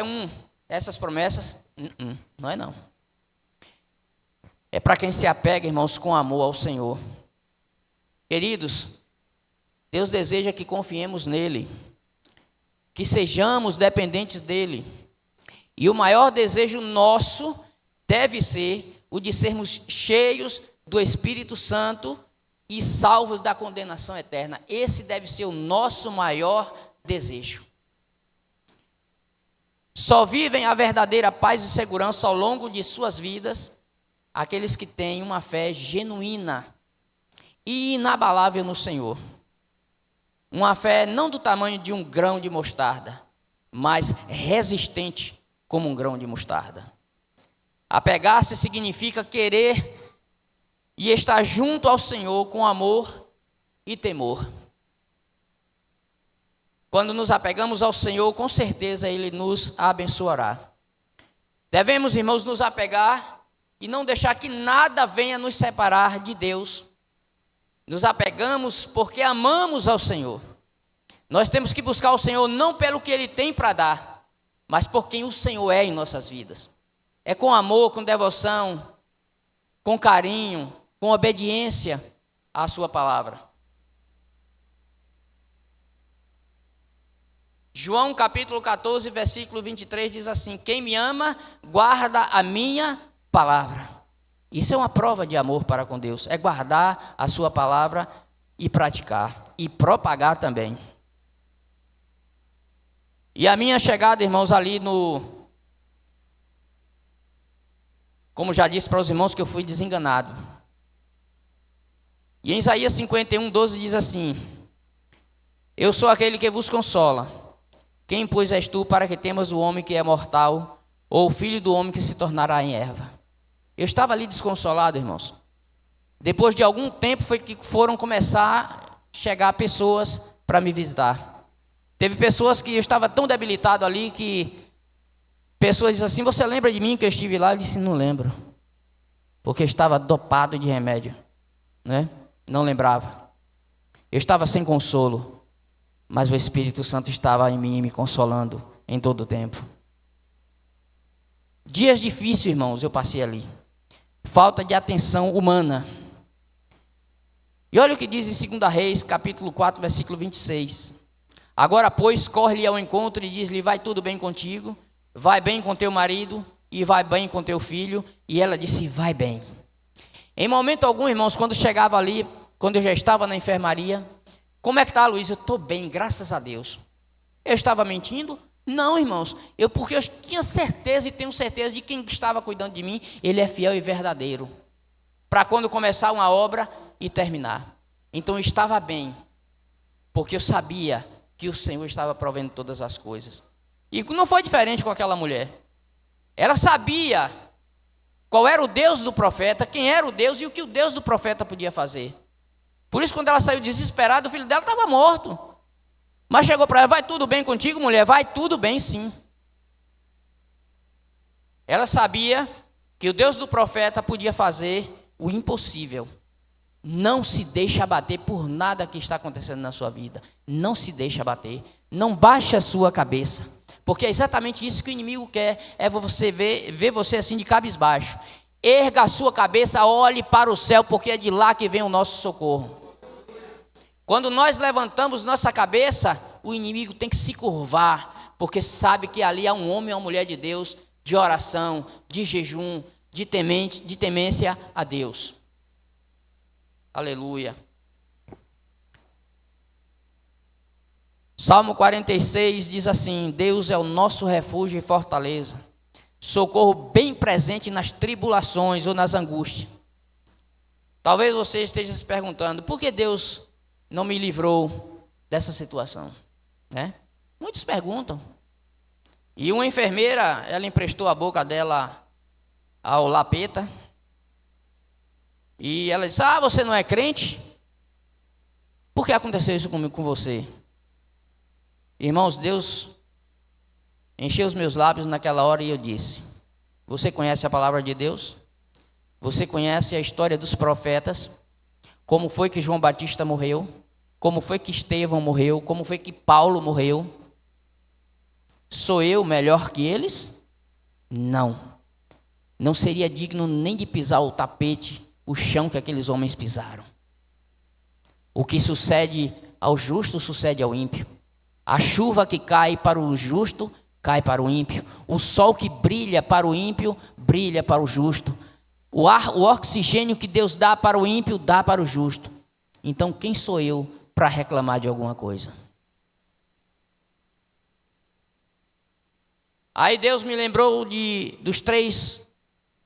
Speaker 2: um essas promessas? Não é não. É para quem se apega, irmãos, com amor ao Senhor. Queridos, Deus deseja que confiemos nele, que sejamos dependentes dele. E o maior desejo nosso deve ser o de sermos cheios do Espírito Santo e salvos da condenação eterna. Esse deve ser o nosso maior desejo. Só vivem a verdadeira paz e segurança ao longo de suas vidas aqueles que têm uma fé genuína e inabalável no Senhor. Uma fé não do tamanho de um grão de mostarda, mas resistente como um grão de mostarda. Apegar-se significa querer e estar junto ao Senhor com amor e temor. Quando nos apegamos ao Senhor, com certeza Ele nos abençoará. Devemos, irmãos, nos apegar e não deixar que nada venha nos separar de Deus. Nos apegamos porque amamos ao Senhor. Nós temos que buscar o Senhor não pelo que Ele tem para dar, mas por quem o Senhor é em nossas vidas. É com amor, com devoção, com carinho, com obediência à sua palavra. João capítulo 14, versículo 23 diz assim: quem me ama, guarda a minha palavra. Isso é uma prova de amor para com Deus, é guardar a sua palavra e praticar, e propagar também. E a minha chegada, irmãos, ali no como já disse para os irmãos, que eu fui desenganado. E em Isaías 51:12 diz assim: eu sou aquele que vos consola. Quem, pois, és tu para que temas o homem que é mortal, ou o filho do homem que se tornará em erva? Eu estava ali desconsolado, irmãos. Depois de algum tempo foi que foram começar a chegar pessoas para me visitar. Teve pessoas que eu estava tão debilitado ali que pessoas dizem assim: você lembra de mim que eu estive lá? Eu disse: não lembro, porque eu estava dopado de remédio, né? Não lembrava. Eu estava sem consolo, mas o Espírito Santo estava em mim me consolando em todo o tempo. Dias difíceis, irmãos, eu passei ali. Falta de atenção humana. E olha o que diz em 2 Reis, capítulo 4, versículo 26. Agora, pois, corre-lhe ao encontro e diz-lhe: vai tudo bem contigo, vai bem com teu marido e vai bem com teu filho. E ela disse: vai bem. Em momento algum, irmãos, quando chegava ali, quando eu já estava na enfermaria: como é que está, Luiz? Eu estou bem, graças a Deus. Eu estava mentindo? Não, irmãos, porque eu tinha certeza e tenho certeza de que quem estava cuidando de mim, ele é fiel e verdadeiro, para quando começar uma obra e terminar. Então eu estava bem, porque eu sabia que o Senhor estava provendo todas as coisas. E não foi diferente com aquela mulher. Ela sabia qual era o Deus do profeta, quem era o Deus e o que o Deus do profeta podia fazer. Por isso, quando ela saiu desesperada, o filho dela estava morto. Mas chegou para ela: vai tudo bem contigo, mulher? Vai tudo bem, sim. Ela sabia que o Deus do profeta podia fazer o impossível. Não se deixe abater por nada que está acontecendo na sua vida. Não se deixe abater. Não baixe a sua cabeça. Porque é exatamente isso que o inimigo quer. É você ver você assim de cabisbaixo. Erga a sua cabeça, olhe para o céu, porque é de lá que vem o nosso socorro. Quando nós levantamos nossa cabeça, o inimigo tem que se curvar, porque sabe que ali há um homem ou uma mulher de Deus, de oração, de jejum, de temência a Deus. Aleluia. Salmo 46 diz assim: Deus é o nosso refúgio e fortaleza, socorro bem presente nas tribulações ou nas angústias. Talvez você esteja se perguntando: por que Deus não me livrou dessa situação, né? Muitos perguntam. E uma enfermeira, ela emprestou a boca dela ao Lapeta. E ela disse: ah, você não é crente? Por que aconteceu isso comigo, com você? Irmãos, Deus encheu os meus lábios naquela hora e eu disse: você conhece a palavra de Deus? Você conhece a história dos profetas? Como foi que João Batista morreu? Como foi que Estevão morreu? Como foi que Paulo morreu? Sou eu melhor que eles? Não. Não seria digno nem de pisar o tapete, o chão que aqueles homens pisaram. O que sucede ao justo, sucede ao ímpio. A chuva que cai para o justo, cai para o ímpio. O sol que brilha para o ímpio, brilha para o justo. O oxigênio que Deus dá para o ímpio, dá para o justo. Então, quem sou eu para reclamar de alguma coisa? Aí Deus me lembrou dos 3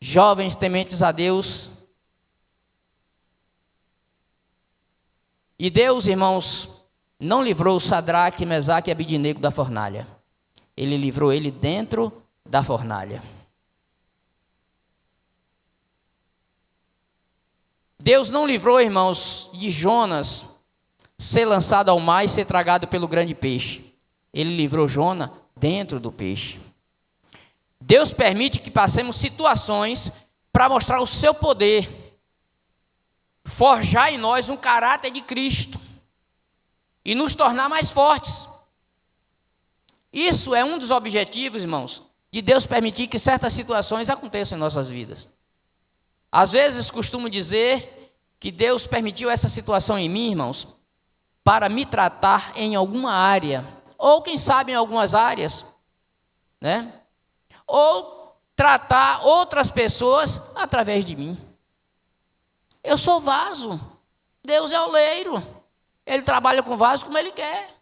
Speaker 2: jovens tementes a Deus. E Deus, irmãos, não livrou Sadraque, Mesaque e Abidnego da fornalha. Ele livrou ele dentro da fornalha. Deus não livrou, irmãos, de Jonas ser lançado ao mar e ser tragado pelo grande peixe. Ele livrou Jonas dentro do peixe. Deus permite que passemos situações para mostrar o seu poder, forjar em nós um caráter de Cristo e nos tornar mais fortes. Isso é um dos objetivos, irmãos, de Deus permitir que certas situações aconteçam em nossas vidas. Às vezes costumo dizer que Deus permitiu essa situação em mim, irmãos, para me tratar em alguma área, ou quem sabe em algumas áreas, né? Ou tratar outras pessoas através de mim. Eu sou vaso, Deus é oleiro, Ele trabalha com vaso como Ele quer.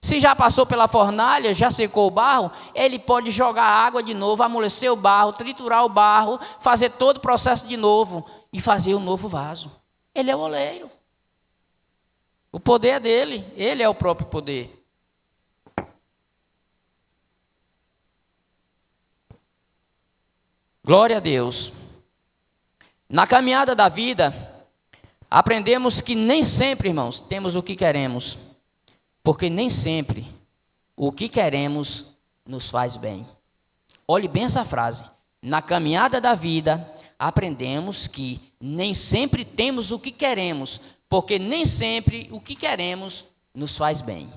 Speaker 2: Se já passou pela fornalha, já secou o barro, ele pode jogar água de novo, amolecer o barro, triturar o barro, fazer todo o processo de novo e fazer um novo vaso. Ele é o oleiro. O poder é dele, ele é o próprio poder. Glória a Deus. Na caminhada da vida, aprendemos que nem sempre, irmãos, temos o que queremos. Porque nem sempre o que queremos nos faz bem. Olhe bem essa frase. Na caminhada da vida, aprendemos que nem sempre temos o que queremos, porque nem sempre o que queremos nos faz bem.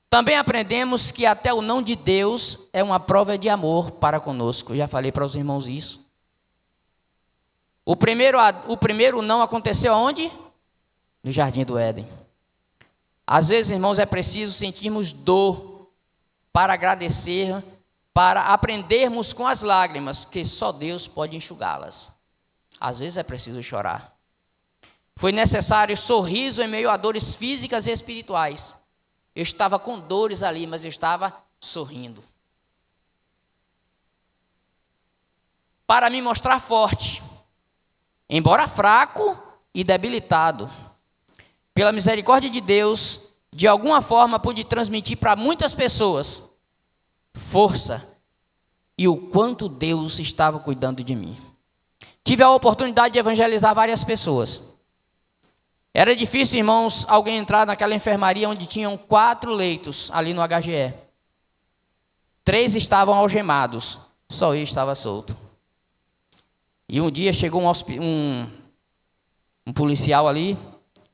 Speaker 2: Também aprendemos que até o não de Deus é uma prova de amor para conosco. Eu já falei para os irmãos isso. O primeiro não aconteceu aonde? No Jardim do Éden. Às vezes, irmãos, é preciso sentirmos dor para agradecer, para aprendermos com as lágrimas, que só Deus pode enxugá-las. Às vezes é preciso chorar. Foi necessário sorriso em meio a dores físicas e espirituais. Eu estava com dores ali, mas eu estava sorrindo. Para me mostrar forte, embora fraco e debilitado. Pela misericórdia de Deus, de alguma forma pude transmitir para muitas pessoas força e o quanto Deus estava cuidando de mim. Tive a oportunidade de evangelizar várias pessoas. Era difícil, irmãos, alguém entrar naquela enfermaria onde tinham 4 leitos ali no HGE. 3 estavam algemados, só eu estava solto. E um dia chegou um policial ali,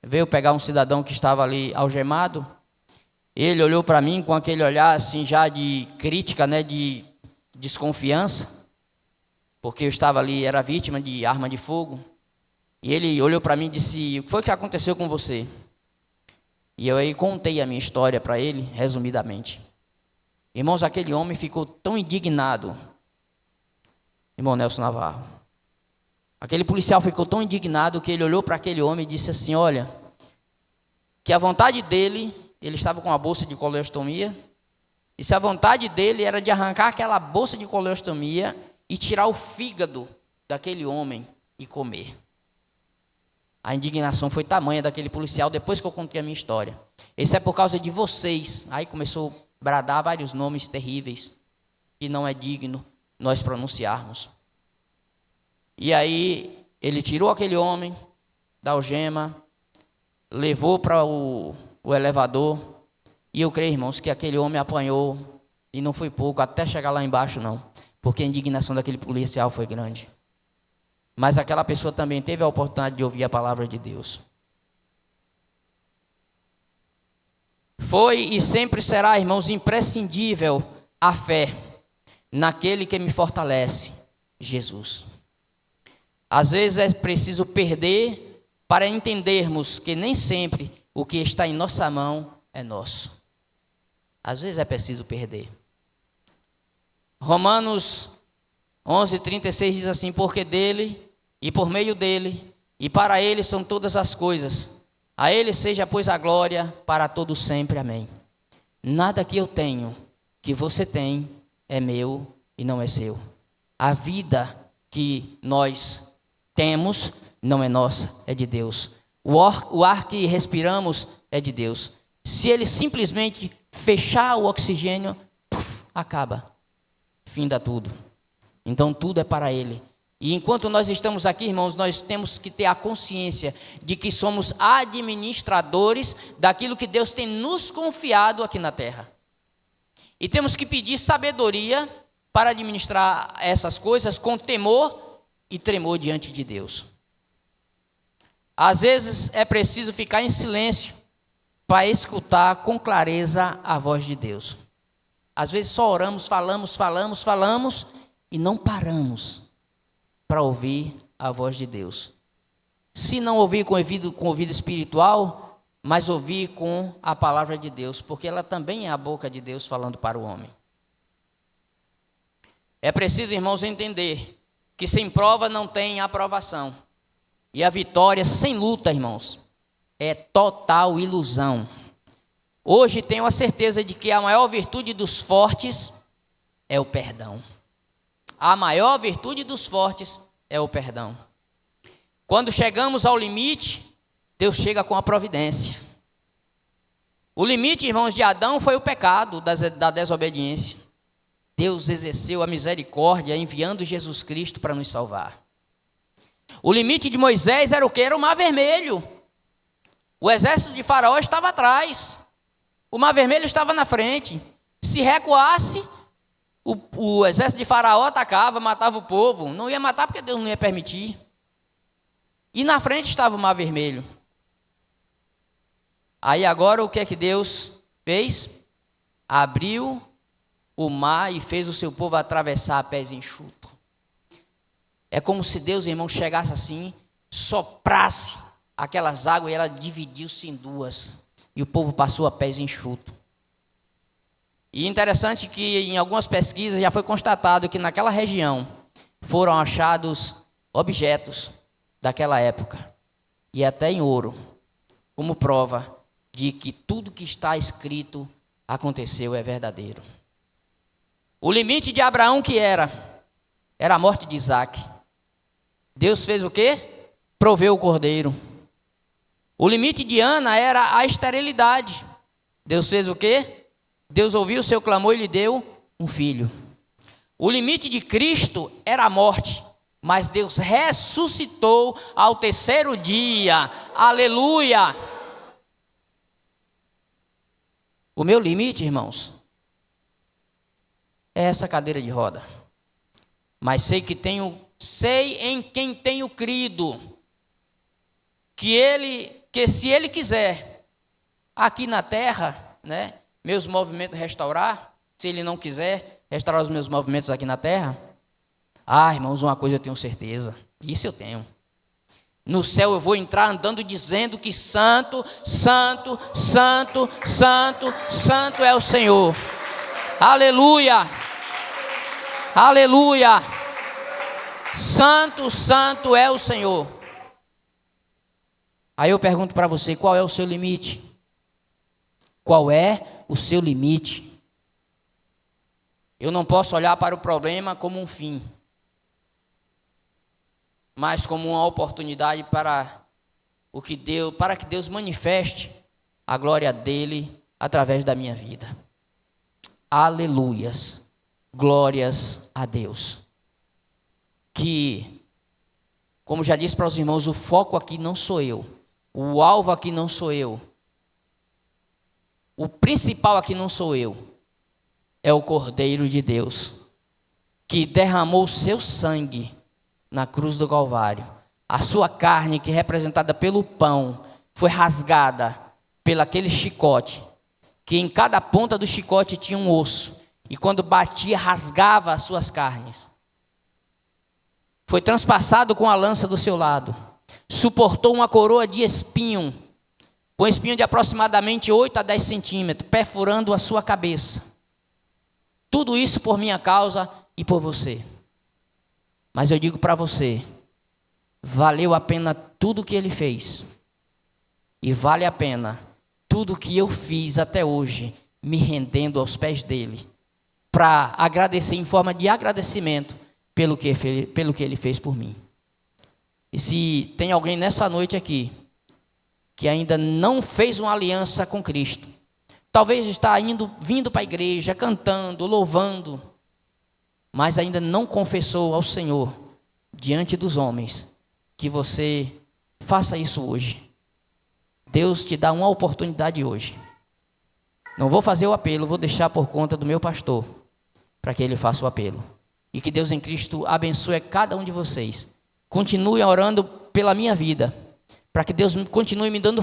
Speaker 2: veio pegar um cidadão que estava ali algemado. Ele olhou para mim com aquele olhar assim já de crítica, né, de desconfiança, porque eu estava ali, era vítima de arma de fogo. E ele olhou para mim e disse: o que foi que aconteceu com você? E eu aí contei a minha história para ele, resumidamente. Irmãos, aquele homem ficou tão indignado, irmão Nelson Navarro. Aquele policial ficou tão indignado que ele olhou para aquele homem e disse assim: olha, que a vontade dele, ele estava com uma bolsa de coleostomia, e se a vontade dele era de arrancar aquela bolsa de coleostomia e tirar o fígado daquele homem e comer. A indignação foi tamanha daquele policial depois que eu contei a minha história. Isso é por causa de vocês. Aí começou a bradar vários nomes terríveis que não é digno nós pronunciarmos. E aí ele tirou aquele homem da algema, levou para o elevador, e eu creio, irmãos, que aquele homem apanhou, e não foi pouco, até chegar lá embaixo não, porque a indignação daquele policial foi grande. Mas aquela pessoa também teve a oportunidade de ouvir a palavra de Deus. Foi e sempre será, irmãos, imprescindível a fé naquele que me fortalece, Jesus. Às vezes é preciso perder para entendermos que nem sempre o que está em nossa mão é nosso. Às vezes é preciso perder. Romanos 11:36 diz assim: porque dele, e por meio dele, e para ele são todas as coisas. A ele seja, pois, a glória para todos sempre. Amém. Nada que eu tenho, que você tem, é meu e não é seu. A vida que nós temos não é nossa, é de Deus. O ar que respiramos é de Deus. Se ele simplesmente fechar o oxigênio, acaba. Finda tudo. Então tudo é para ele. E enquanto nós estamos aqui, irmãos, nós temos que ter a consciência de que somos administradores daquilo que Deus tem nos confiado aqui na terra. E temos que pedir sabedoria para administrar essas coisas com temor e tremor diante de Deus. Às vezes é preciso ficar em silêncio para escutar com clareza a voz de Deus. Às vezes só oramos, falamos e não paramos para ouvir a voz de Deus. Se não ouvir com ouvido espiritual, mas ouvir com a palavra de Deus, porque ela também é a boca de Deus falando para o homem. É preciso, irmãos, entender que sem prova não tem aprovação. E a vitória sem luta, irmãos, é total ilusão. Hoje tenho a certeza de que a maior virtude dos fortes é o perdão. A maior virtude dos fortes é o perdão. Quando chegamos ao limite, Deus chega com a providência. O limite, irmãos, de Adão foi o pecado da desobediência. Deus exerceu a misericórdia enviando Jesus Cristo para nos salvar. O limite de Moisés era o quê? Era o Mar Vermelho. O exército de Faraó estava atrás. O Mar Vermelho estava na frente. Se recuasse, o exército de Faraó atacava, matava o povo. Não ia matar porque Deus não ia permitir. E na frente estava o Mar Vermelho. Aí agora o que é que Deus fez? Abriu o mar e fez o seu povo atravessar a pés enxutos. É como se Deus, irmão, chegasse assim, soprasse aquelas águas e ela dividiu-se em duas. E o povo passou a pés enxutos. E interessante que em algumas pesquisas já foi constatado que naquela região foram achados objetos daquela época. E até em ouro, como prova de que tudo que está escrito aconteceu, é verdadeiro. O limite de Abraão que era a morte de Isaac. Deus fez o quê? Proveu o cordeiro. O limite de Ana era a esterilidade. Deus fez o quê? Deus ouviu o seu clamor e lhe deu um filho. O limite de Cristo era a morte, mas Deus ressuscitou ao terceiro dia. Aleluia! O meu limite, irmãos, é essa cadeira de roda. Mas sei em quem tenho crido, que se Ele quiser, aqui na terra, né, meus movimentos restaurar, se Ele não quiser restaurar os meus movimentos aqui na terra, irmãos, uma coisa eu tenho certeza, isso eu tenho. No céu eu vou entrar andando dizendo que santo, santo, santo, santo, santo é o Senhor. Aleluia! Aleluia! Santo, santo é o Senhor. Aí eu pergunto para você, qual é o seu limite? Qual é o seu limite? Eu não posso olhar para o problema como um fim, mas como uma oportunidade para que Deus manifeste a glória dele através da minha vida. Aleluias, glórias a Deus. Que, como já disse para os irmãos, o foco aqui não sou eu, o alvo aqui não sou eu, o principal aqui não sou eu, é o Cordeiro de Deus, que derramou o seu sangue na cruz do Calvário. A sua carne, que é representada pelo pão, foi rasgada pelo aquele chicote, que em cada ponta do chicote tinha um osso, e quando batia, rasgava as suas carnes. Foi transpassado com a lança do seu lado, suportou uma coroa de espinho, com espinho de aproximadamente 8 a 10 centímetros, perfurando a sua cabeça. Tudo isso por minha causa e por você. Mas eu digo para você, valeu a pena tudo que ele fez. E vale a pena tudo que eu fiz até hoje, me rendendo aos pés dele, para agradecer em forma de agradecimento pelo que ele fez por mim. E se tem alguém nessa noite aqui que ainda não fez uma aliança com Cristo, talvez está vindo para a igreja, cantando, louvando, mas ainda não confessou ao Senhor diante dos homens, que você faça isso hoje. Deus te dá uma oportunidade hoje. Não vou fazer o apelo, vou deixar por conta do meu pastor, para que ele faça o apelo. E que Deus em Cristo abençoe cada um de vocês. Continue orando pela minha vida, para que Deus continue me dando